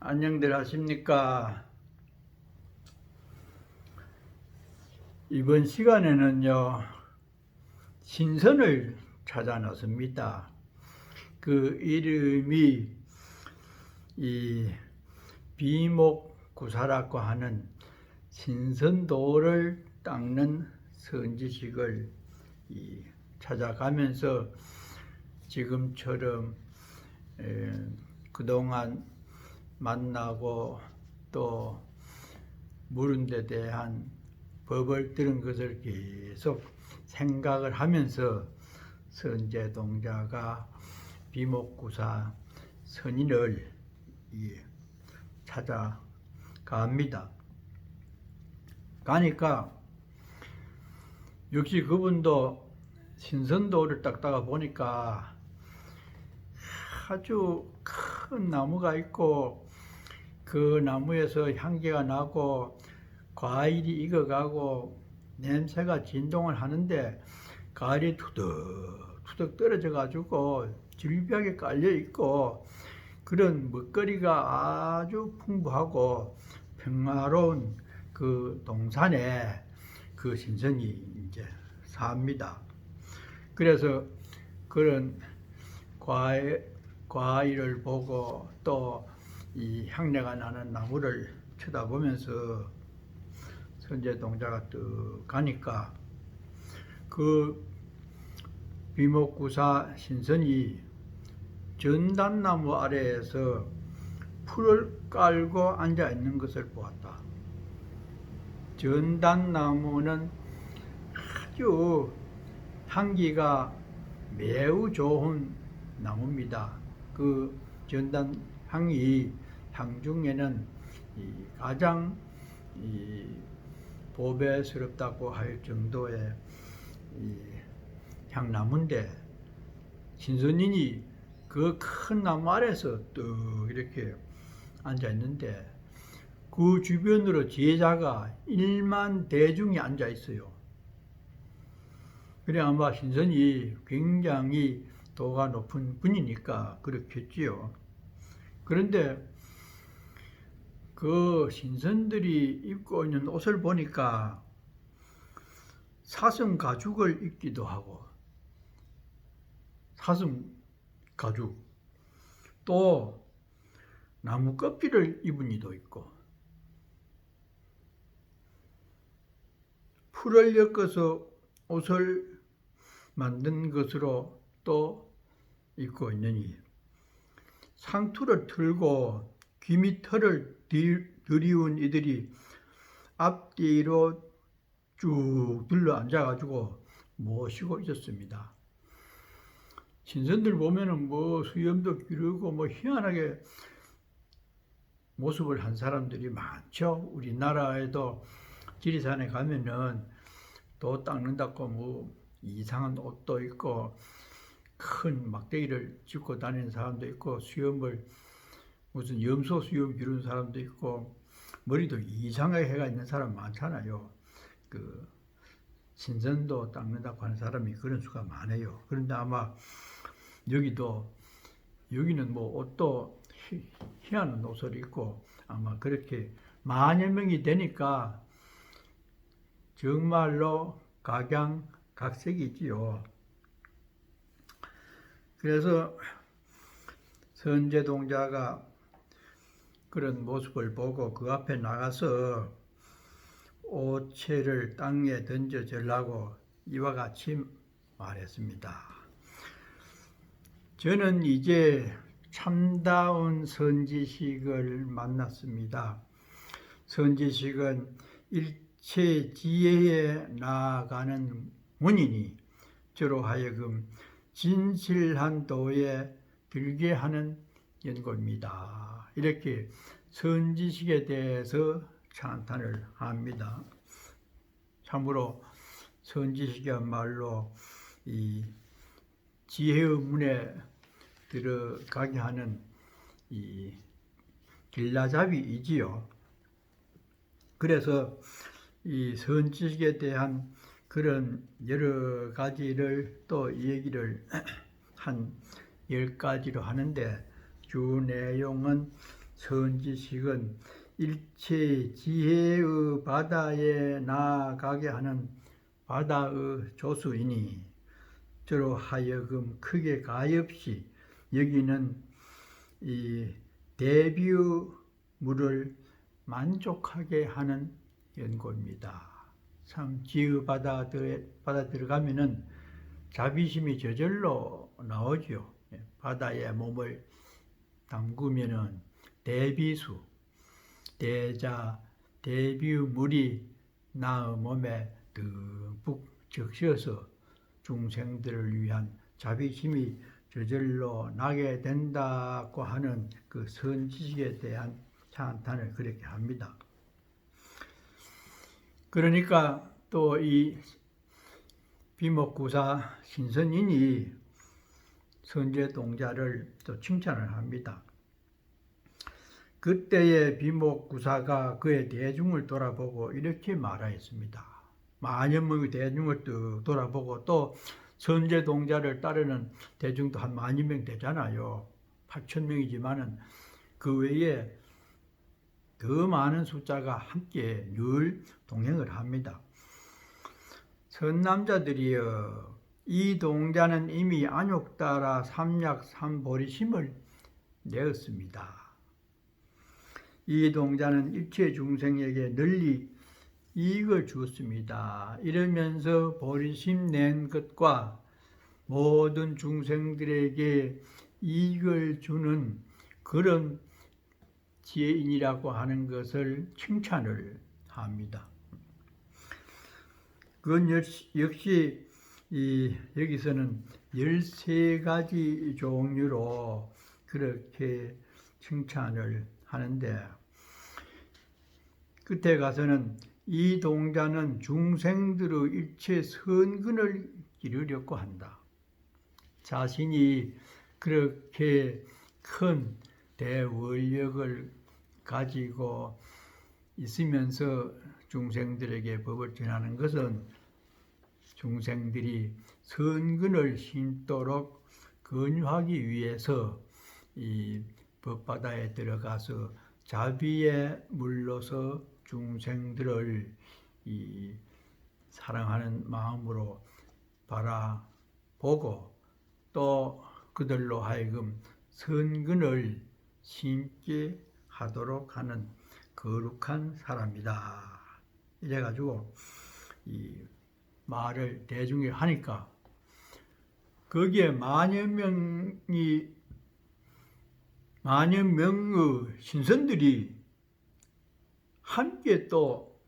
안녕들 하십니까? 이번 시간에는요, 신선을 찾아 나섭니다. 그 이름이 이 비목구사라고 하는 신선도를 닦는 선지식을 찾아가면서 지금처럼 그동안 만나고 또 물은 데 대한 법을 들은 것을 계속 생각을 하면서 선제동자가 비목구사 선인을 찾아갑니다. 가니까 역시 그분도 신선도를 닦다가 보니까 아주 큰 나무가 있고 그 나무에서 향기가 나고 과일이 익어가고 냄새가 진동을 하는데 과일이 투덕투덕 떨어져 가지고 질벽에 깔려 있고 그런 먹거리가 아주 풍부하고 평화로운 그 동산에 그 신선이 이제 삽니다. 그래서 그런 과일을 보고 또 이 향내가 나는 나무를 쳐다보면서 선제동자가 뜩 가니까 그 비목구사 신선이 전단나무 아래에서 풀을 깔고 앉아 있는 것을 보았다. 전단나무는 아주 향기가 매우 좋은 나무입니다. 그 전단 향 중에는 가장 보배스럽다고 할 정도의 향나무인데 신선인이 그 큰 나무 아래서 뚝 이렇게 앉아 있는데 그 주변으로 제자가 1만 대중이 앉아 있어요. 그래 아마 신선이 굉장히 도가 높은 분이니까 그렇겠지요. 그런데 그 신선들이 입고 있는 옷을 보니까 사슴 가죽을 입기도 하고 사슴 가죽 또 나무 껍질을 입은 이도 있고 풀을 엮어서 옷을 만든 것으로 또 입고 있느니 상투를 틀고 귀 밑 털을 들이운 이들이 앞뒤로 쭉 둘러 앉아가지고 모시고 있었습니다. 신선들 보면은 뭐 수염도 기르고 뭐 희한하게 모습을 한 사람들이 많죠. 우리나라에도 지리산에 가면은 도 닦는다고 뭐 이상한 옷도 있고 큰 막대기를 짚고 다니는 사람도 있고 수염을 무슨 염소 수염 기르는 사람도 있고 머리도 이상하게 해가 있는 사람 많잖아요. 그 신선도 닦는다고 하는 사람이 그런 수가 많아요. 그런데 아마 여기는 뭐 옷도 희한한 옷을 입고 아마 그렇게 만여 명이 되니까 정말로 각양각색이지요. 그래서 선제동자가 그런 모습을 보고 그 앞에 나가서 옷채를 땅에 던져 절라고 이와 같이 말했습니다. 저는 이제 참다운 선지식을 만났습니다. 선지식은 일체 지혜에 나아가는 문이니 저로 하여금 진실한 도에 들게 하는 연고입니다. 이렇게 선지식에 대해서 찬탄을 합니다. 참으로 선지식이야말로 이 지혜의 문에 들어가게 하는 이 길라잡이이지요. 그래서 이 선지식에 대한 그런 여러 가지를 또 얘기를 한 10가지로 하는데 주 내용은 선지식은 일체 지혜의 바다에 나아가게 하는 바다의 조수이니 저로 하여금 크게 가엾이 여기는 이 대비의 물을 만족하게 하는 연고입니다. 참 지혜 바다 들어가면은 자비심이 저절로 나오죠. 바다에 몸을 담그면은 대비수, 대자, 대비의 물이 나의 몸에 듬뿍 적셔서 중생들을 위한 자비심이 저절로 나게 된다고 하는 그 선지식에 대한 찬탄을 그렇게 합니다. 그러니까 또 이 비목구사 신선인이 선제동자를 또 칭찬을 합니다. 그때의 비목구사가 그의 대중을 돌아보고 이렇게 말하였습니다. 만연 명의 대중을 돌아보고 또 선제동자를 따르는 대중도 한 10,000명 되잖아요. 8,000명이지만은 그 외에 더 많은 숫자가 함께 늘 동행을 합니다. 선남자들이여, 이 동자는 이미 안욕따라 삼약 삼보리심을 내었습니다. 이 동자는 일체 중생에게 널리 이익을 주었습니다. 이러면서 보리심 낸 것과 모든 중생들에게 이익을 주는 그런 지혜인이라고 하는 것을 칭찬을 합니다. 그건 역시 여기서는 13가지 종류로 그렇게 칭찬을 하는데, 끝에 가서는 이 동자는 중생들의 일체 선근을 이루려고 한다. 자신이 그렇게 큰 대원력을 가지고 있으면서 중생들에게 법을 전하는 것은 중생들이 선근을 심도록 건유하기 위해서 이 법바다에 들어가서 자비의 물로서 중생들을 이 사랑하는 마음으로 바라보고 또 그들로 하여금 선근을 심게 하도록 하는 거룩한 사람이다. 이래가지고 이 말을 대중에 하니까 거기에 만연 명의 신선들이 함께 또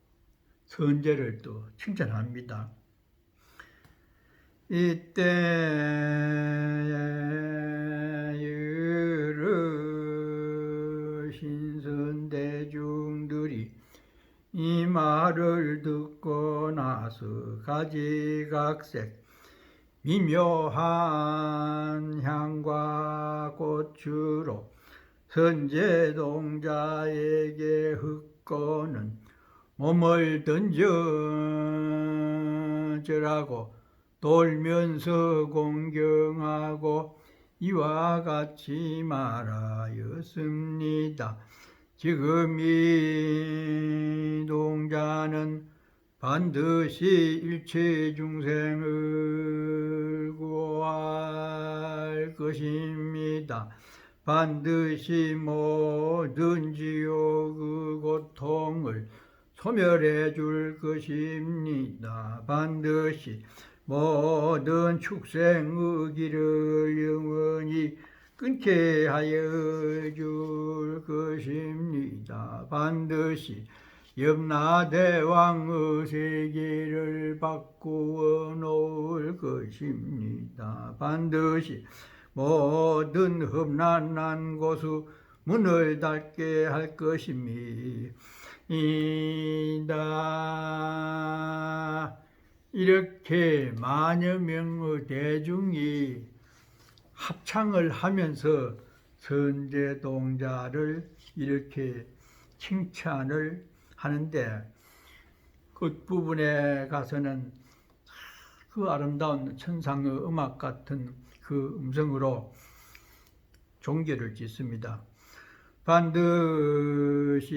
선제를 또 칭찬합니다. 이때 여러 신선대중들이 이 말을 듣고 나서 가지각색 미묘한 향과 꽃으로 선제동자에게 흙거는 몸을 던져주라고 돌면서 공경하고 이와 같이 말하였습니다. 지금 이 동자는 반드시 일체 중생을 구할 것입니다. 반드시 모든 지옥의 고통을 소멸해 줄 것입니다. 반드시 모든 축생의 길을 영원히 끊게 하여 줄 것입니다. 반드시 염라대왕의 세계를 바꾸어 놓을 것입니다. 반드시 모든 험난한 곳의 문을 닫게 할 것입니다. 이렇게 만여 명의 대중이 합창을 하면서 선제동자를 이렇게 칭찬을 하는데, 끝부분에 가서는 그 아름다운 천상의 음악 같은 그 음성으로 종결을 짓습니다. 반드시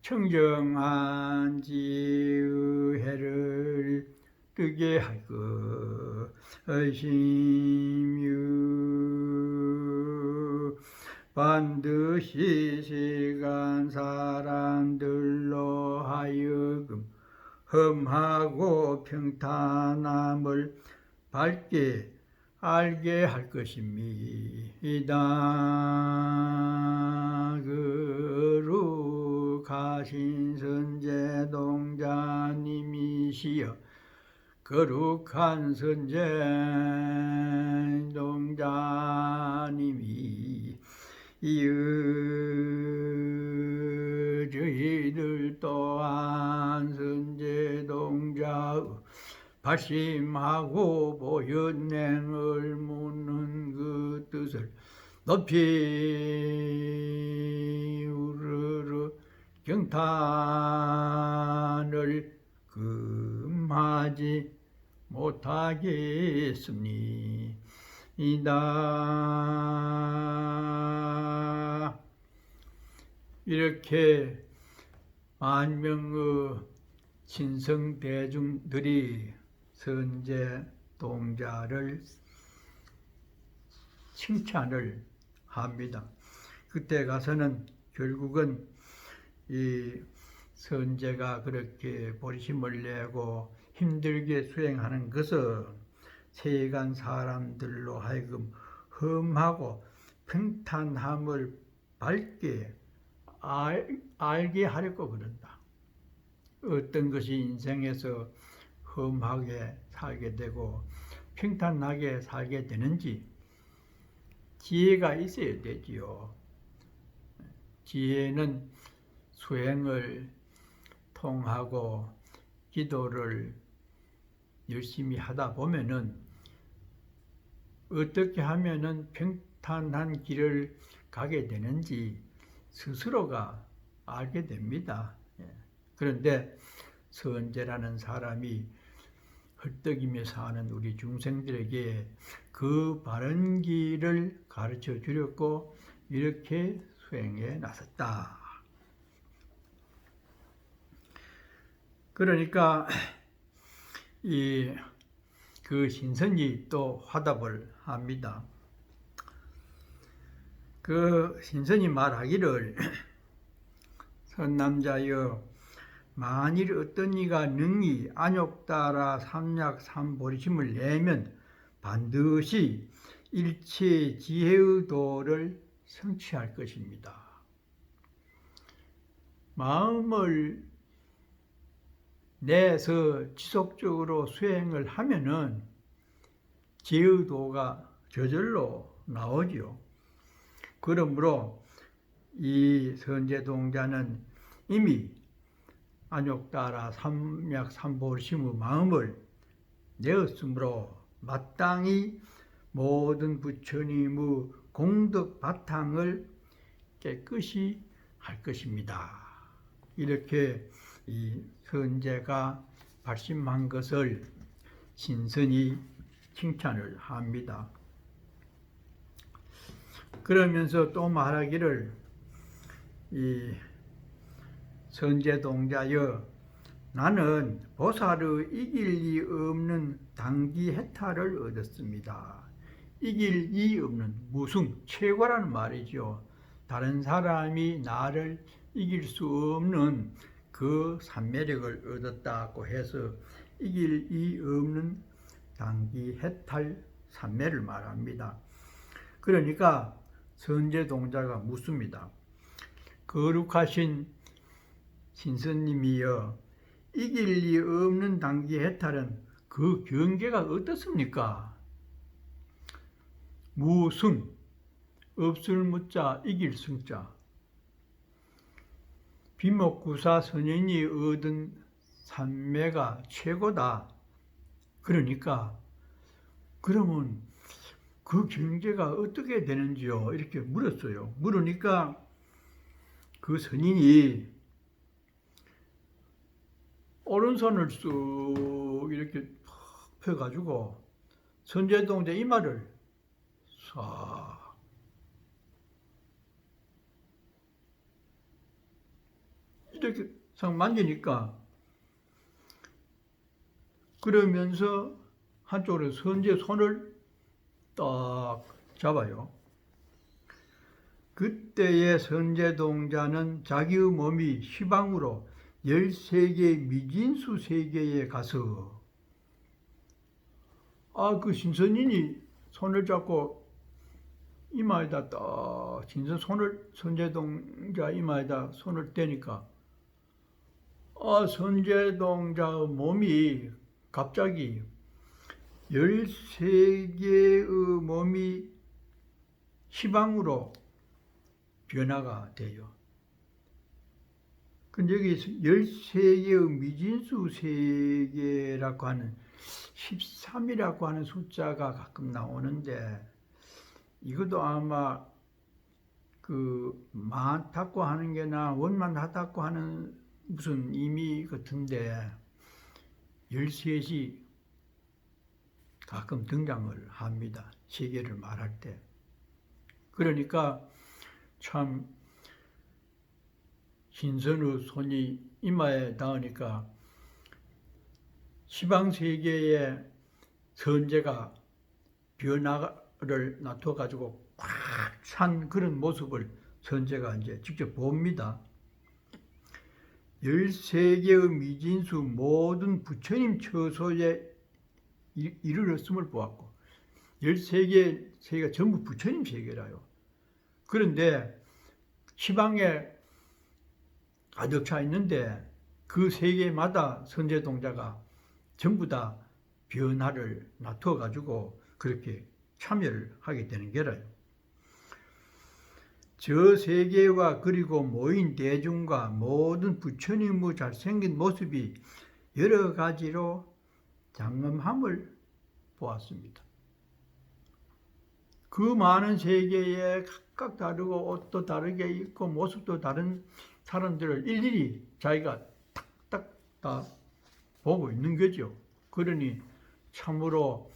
청정한 지의 해를 뜨게 할 것이며 반드시 시간 사람들로 하여금 험하고 평탄함을 밝게 알게 할 것입니다. 거룩하신 선제 동자님이시여 거룩한 선제 동자님이 저희들 또한 선제 동자의 발심하고 보현행을 묻는 그 뜻을 높이 우르르 경탄을 금하지 못하겠습니다. 이렇게 만명의 신성대중들이 선제 동자를 칭찬을 합니다. 그때 가서는 결국은 이 선제가 그렇게 보리심을 내고 힘들게 수행하는 것은 세간 사람들로 하여금 험하고 평탄함을 밝게 알게 하려고 그런다. 어떤 것이 인생에서 험하게 살게 되고 평탄하게 살게 되는지 지혜가 있어야 되지요. 지혜는 수행을 통하고 기도를 열심히 하다 보면은 어떻게 하면은 평탄한 길을 가게 되는지 스스로가 알게 됩니다. 그런데 선제라는 사람이 헐떡이며 사는 우리 중생들에게 그 바른 길을 가르쳐 주렸고 이렇게 수행에 나섰다. 그러니까 그 신선이 또 화답을 합니다. 그 신선이 말하기를 선남자여 만일 어떤 이가 능히 안욕따라 삼약 삼보리심을 내면 반드시 일체 지혜의 도를 성취할 것입니다. 마음을 내서 지속적으로 수행을 하면은 지혜의 도가 저절로 나오지요. 그러므로 이 선제동자는 이미 안욕따라 삼약 삼보리심의 마음을 내었으므로 마땅히 모든 부처님의 공덕 바탕을 깨끗이 할 것입니다. 이렇게 이 선제가 발심한 것을 신선히 칭찬을 합니다. 그러면서 또 말하기를 이 선제동자여 나는 보살의 이길 리 없는 단기 해탈을 얻었습니다. 이길 리 없는 무승, 최고라는 말이죠. 다른 사람이 나를 이길 수 없는 그 삼매력을 얻었다고 해서 이길 리 없는 단기 해탈 삼매를 말합니다. 그러니까 선제동자가 묻습니다. 거룩하신 신선님이여 이길 리 없는 단기 해탈은 그 경계가 어떻습니까? 무승, 없을 무자, 이길 승자. 비목구사 선인이 얻은 삼매가 최고다. 그러니까 그러면 그 경계가 어떻게 되는지요? 이렇게 물었어요. 물으니까 그 선인이 오른손을 쑥 이렇게 펴가지고 선제동자 이마를 싹 이렇게 상 만지니까 그러면서 한쪽으로 선제 손을 딱 잡아요. 그때의 선제동자는 자기의 몸이 시방으로 13개의 미진수 세계에 가서 그 신선인이 손을 잡고 이마에다 딱 선제동자 이마에다 손을 대니까 선제동자의 몸이 갑자기 13개의 몸이 시방으로 변화가 돼요. 근데 여기 13개의 미진수 세계라고 하는 13이라고 하는 숫자가 가끔 나오는데 이것도 아마 많다고 하는 게나 원만하다고 하는 무슨 의미 같은데 13이 가끔 등장을 합니다. 세계를 말할 때. 그러니까 참 신선의 손이 이마에 닿으니까 시방세계의 선제가 변화를 나타가지고 꽉 찬 그런 모습을 선제가 이제 직접 봅니다. 13개의 미진수 모든 부처님 처소에 이르렀음을 보았고 13개의 세계가 전부 부처님 세계라요. 그런데 시방에 가득 차 있는데 그 세계마다 선제동자가 전부 다 변화를 나타내 가지고 그렇게 참여를 하게 되는 게라요. 저 세계와 그리고 모인 대중과 모든 부처님의 잘생긴 모습이 여러 가지로 장엄함을 보았습니다. 그 많은 세계에 각각 다르고 옷도 다르게 입고 모습도 다른 사람들을 일일이 자기가 탁탁 다 보고 있는 거죠. 그러니 참으로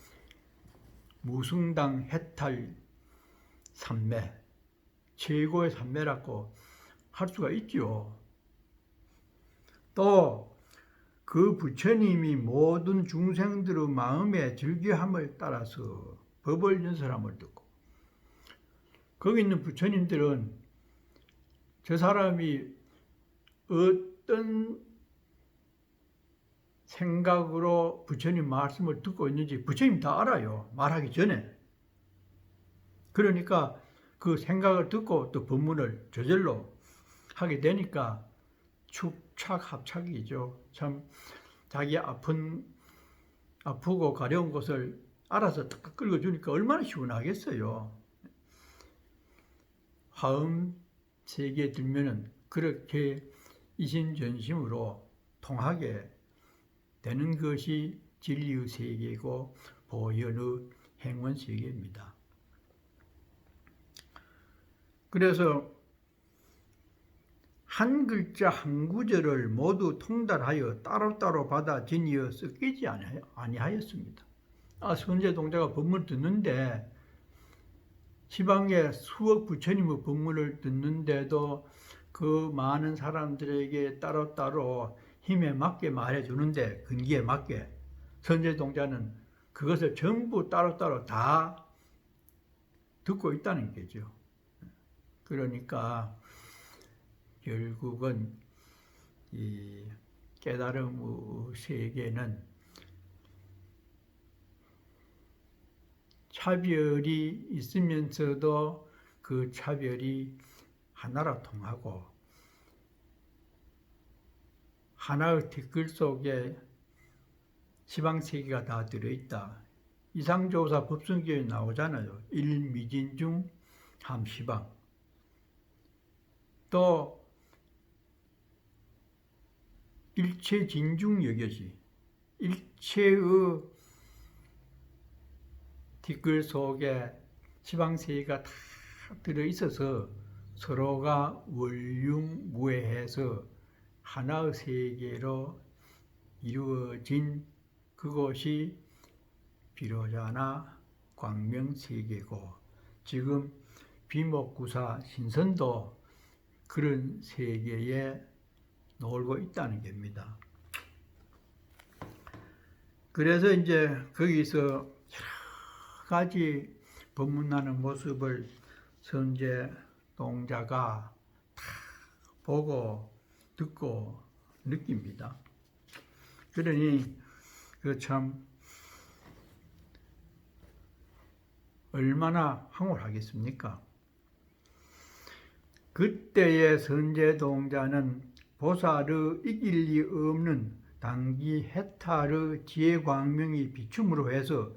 무승당 해탈 삼매, 최고의 삼매라고 할 수가 있죠. 또 그 부처님이 모든 중생들의 마음의 즐겨함을 따라서 법을 연설함을 듣고 거기 있는 부처님들은 저 사람이 어떤 생각으로 부처님 말씀을 듣고 있는지 부처님 다 알아요. 말하기 전에. 그러니까 그 생각을 듣고 또 법문을 저절로 하게 되니까 축착합착이죠. 참 자기 아프고 가려운 것을 알아서 딱 긁어주니까 얼마나 시원하겠어요. 화음 세계에 들면은 그렇게 이심전심으로 통하게 되는 것이 진리의 세계이고 보현의 행원 세계입니다. 그래서 한 글자 한 구절을 모두 통달하여 따로따로 받아 지니어 섞이지 아니하였습니다. 선제동자가 법문을 듣는데 시방의 수억 부처님의 법문을 듣는데도 그 많은 사람들에게 따로따로 힘에 맞게 말해주는데 근기에 맞게 선제동자는 그것을 전부 따로따로 다 듣고 있다는 거죠. 그러니까 결국은 이 깨달음의 세계는 차별이 있으면서도 그 차별이 하나로 통하고 하나의 티끌 속에 시방세계가 다 들어있다. 이상조사 법성교에 나오잖아요. 일미진중 함시방. 또 일체진중 여겨지. 일체의 티끌 속에 시방세계가 다 들어있어서 서로가 원융무해해서 하나의 세계로 이루어진 그것이 비로자나 광명세계고 지금 비목구사 신선도 그런 세계에 놀고 있다는 겁니다. 그래서 이제 거기서 여러 가지 법문하는 모습을 선제 동자가 다 보고 듣고 느낍니다. 그러니 그 참 얼마나 황홀하겠습니까? 그때의 선제동자는 보살의 이길 리 없는 단기 해탈의 지혜광명이 비춤으로 해서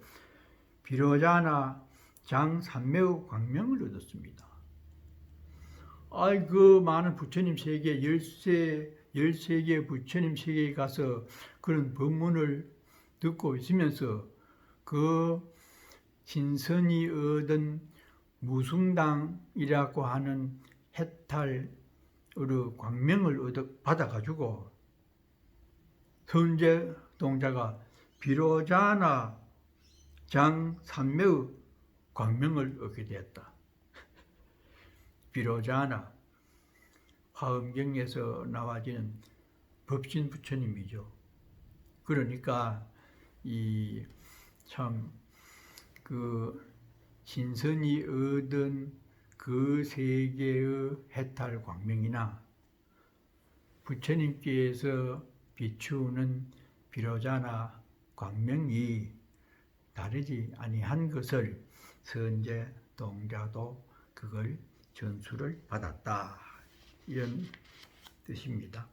비로자나 장산매의 광명을 얻었습니다. 아이 그 많은 부처님 세계 13개 부처님 세계에 가서 그런 법문을 듣고 있으면서 그 신선이 얻은 무승당이라고 하는 해탈의 광명을 받아가지고 선제 동자가 비로자나 장산매의 광명을 얻게 되었다. 비로자나 화엄경에서 나와지는 법신 부처님이죠. 그러니까 이 참 그 신선이 얻은 그 세계의 해탈 광명이나 부처님께서 비추는 비로자나 광명이 다르지 아니한 것을 선제 동자도 그걸 전수를 받았다. 이런 뜻입니다.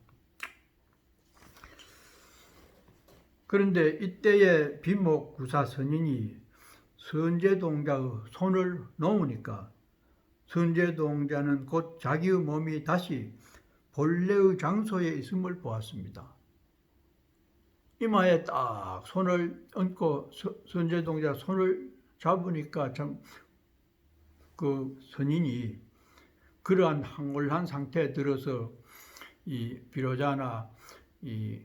그런데 이때의 비목구사 선인이 선제동자의 손을 놓으니까 선제동자는 곧 자기의 몸이 다시 본래의 장소에 있음을 보았습니다. 이마에 딱 손을 얹고 선제동자 손을 잡으니까 참 그 선인이 그러한 황홀한 상태에 들어서 이 비로자나 이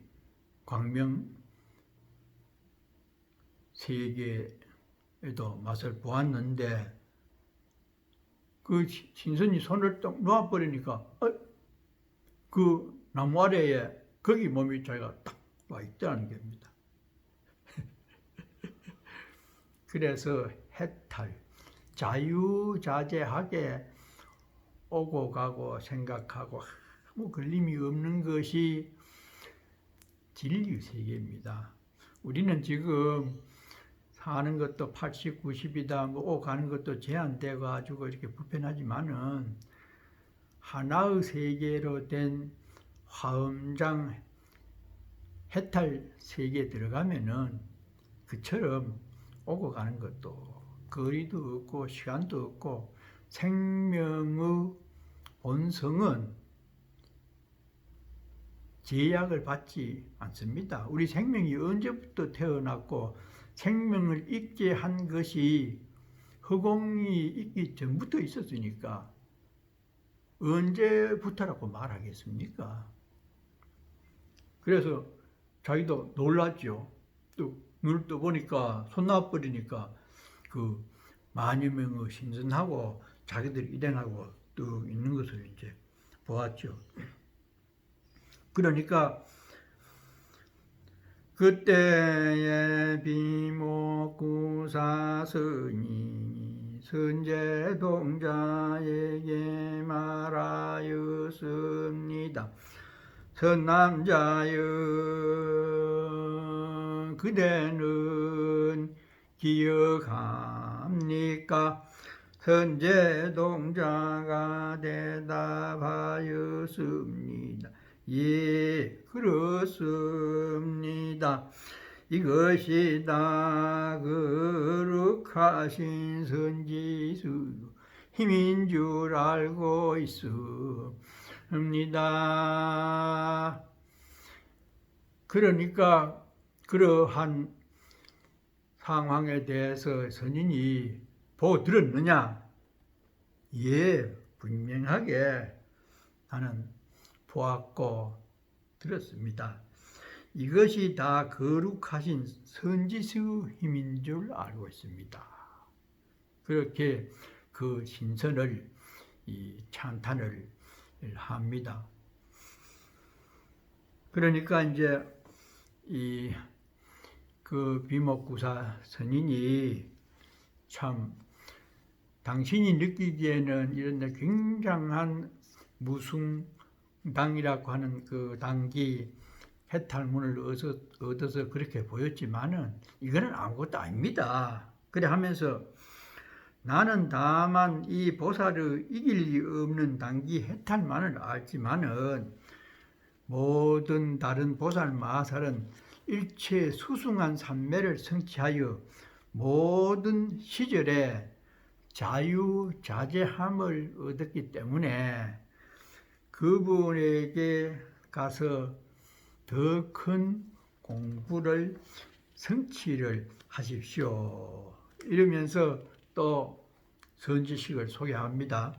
광명 세계에도 맛을 보았는데 그 신선이 손을 딱 놓아버리니까 그 나무 아래에 거기 몸이 자기가 딱 와 있다는 겁니다. 그래서 해탈, 자유자재하게 오고 가고 생각하고 아무 걸림이 없는 것이 진리 세계입니다. 우리는 지금 사는 것도 80, 90이다, 뭐 가는 것도 제한돼 가지고 이렇게 불편하지만은 하나의 세계로 된 화엄장 해탈 세계에 들어가면은 그처럼 오고 가는 것도 거리도 없고 시간도 없고 생명의 본성은 제약을 받지 않습니다. 우리 생명이 언제부터 태어났고 생명을 있게 한 것이 허공이 있기 전부터 있었으니까 언제부터라고 말하겠습니까? 그래서 자기도 놀랐죠. 또 눈을 떠보니까 손 놔버리니까 그 만여 명의 신선하고 자기들 일행하고 또 있는 것을 이제 보았죠. 그러니까 그때의 비목구사선이 선제동자에게 말하였습니다. 선남자여, 그대는 기억합니까? 선제동자가 대답하였습니다. 예, 그렇습니다. 이것이 다 거룩하신 선지수 힘인 줄 알고 있습니다. 그러니까 그러한 상황에 대해서 선인이 보고 들었느냐? 예, 분명하게 나는 보았고 들었습니다. 이것이 다 거룩하신 선지수 힘인 줄 알고 있습니다. 그렇게 그 신선을 찬탄을 합니다. 그러니까 이제 그 비목구사 선인이 참 당신이 느끼기에는 이런 데 굉장한 무숭당이라고 하는 그 당기 해탈문을 얻어서 그렇게 보였지만은 이거는 아무것도 아닙니다. 그래 하면서 나는 다만 이 보살을 이길 리 없는 단기 해탈만을 알지만은 모든 다른 보살 마살은 일체 수승한 삼매를 성취하여 모든 시절에 자유자재함을 얻었기 때문에 그분에게 가서 더 큰 공부를 성취를 하십시오. 이러면서 또 선지식을 소개합니다.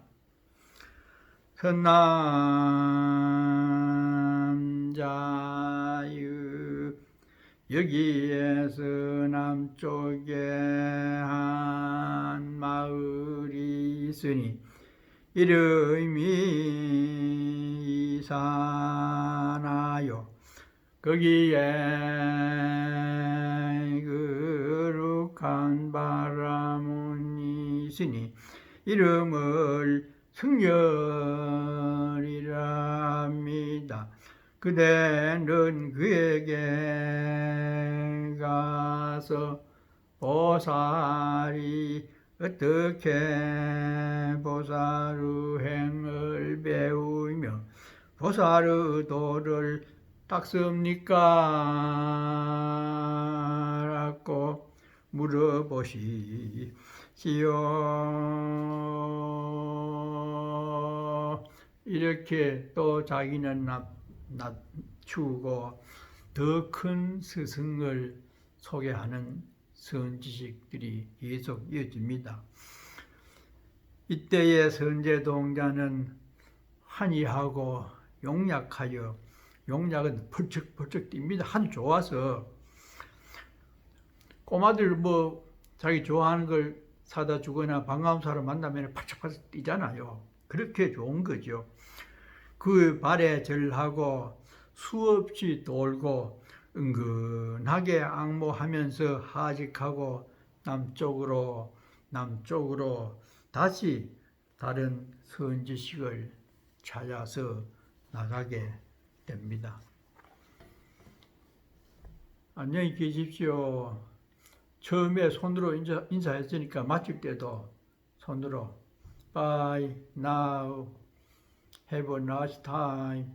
선남자유 여기에서 남쪽에 한 마을이 있으니 이름이 이산하여 거기에 거룩한 바람은 있으니 이름을 승열이라 합니다. 그대는 그에게 가서 보살이 어떻게 보살의 행을 배우며 보살의 도를 닦습니까? 라고 물어보시지요. 이렇게 또 자기는 낮추고 더 큰 스승을 소개하는 선지식들이 계속 이어집니다. 이때의 선제동자는 환희하고 용약하여, 용약은 펄쩍펄쩍 뜁니다. 하도 좋아서. 꼬마들 뭐 자기 좋아하는 걸 사다 주거나 반가운 사람 만나면 펄쩍펄쩍 뛰잖아요. 그렇게 좋은 거죠. 그 발에 절하고 수없이 돌고 은근하게 앙모하면서 하직하고 남쪽으로 다시 다른 선지식을 찾아서 나가게 됩니다. 안녕히 계십시오. 처음에 손으로 인사했으니까 마칠 때도 손으로 Bye now. Have a nice time.